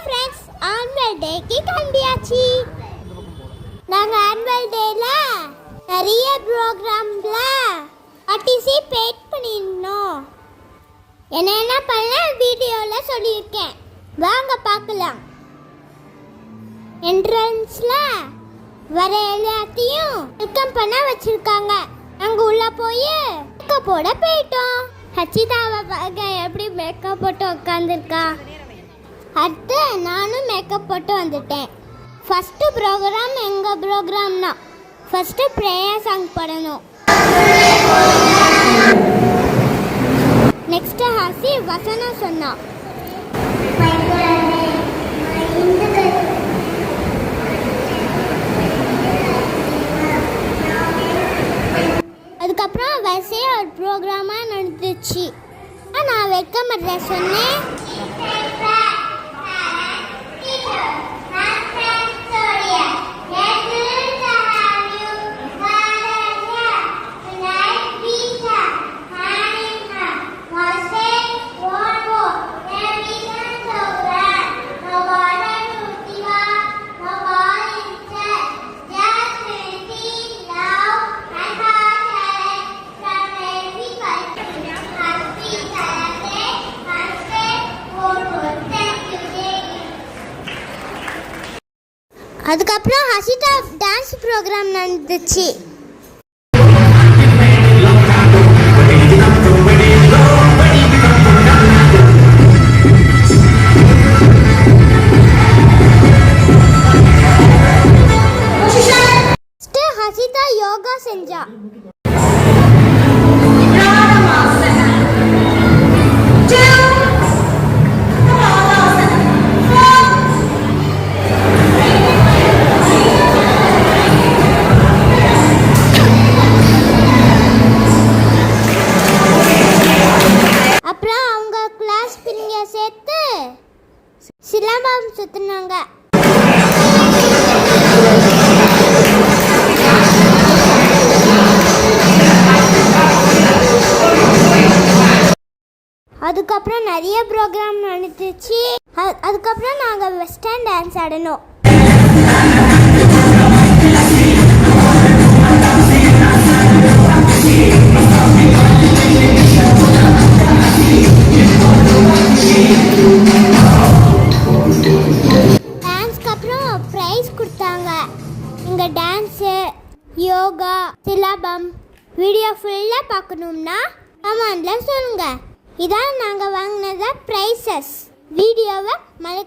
Friends, annual டேக்கு கிளம்பியாச்சு. நாங்கள் annual டேல நிறைய ப்ரோக்ராம்ல பார்ட்டிசிபேட் பண்ணியிருந்தோம். என்ன பண்ண வீடியோவில் சொல்லியிருக்கேன், வாங்க பார்க்கலாம். என்ட்ரன்ஸ்ல வர எல்லாத்தையும் வெல்கம் பண்ண வச்சிருக்காங்க. அங்க உள்ள போய் மேக்கப் போட போயிட்டோம். ஹச்சிதாவை பார்க்க எப்படி மேக்கப் போட்டு உட்காந்துருக்கா. அடுத்து நானும் மேக்கப் போட்டு வந்துட்டேன். ஃபர்ஸ்ட் ப்ரோக்ராம் எங்க ப்ரோக்ராம் தான். ஃபர்ஸ்ட் ப்ரேயர் சாங் பாடணும். நெக்ஸ்ட் ஹாசி வசனம் சொன்னா. அதுக்கப்புறம் வரிசையாக ஒரு ப்ரோக்ராமாக நடந்துச்சு. நான் வைக்க மாட்டேன் சொன்னேன். அதுக்கப்புறம் ஹசிதா டான்ஸ் ப்ரோக்ராம் நடந்துச்சு. ஹசிதா யோகா செஞ்சா. சேர்த்து சிலம்பம் சுத்தினாங்க. அதுக்கப்புறம் நிறைய ப்ரோக்ராம் நடந்துச்சு. அதுக்கப்புறம் நாங்கள் வெஸ்டர்ன் டான்ஸ் ஆடணும். டான்ஸ்க்கு அப்புறம் ப்ரைஸ் கொடுத்தாங்க. எங்கள் டான்ஸு, யோகா, சிலம்பம் வீடியோ ஃபுல்லாக பார்க்கணும்னா கமெண்ட்ல சொல்லுங்கள். இதான் நாங்கள் வாங்கினத ப்ரைஸஸ். வீடியோவை மறக்க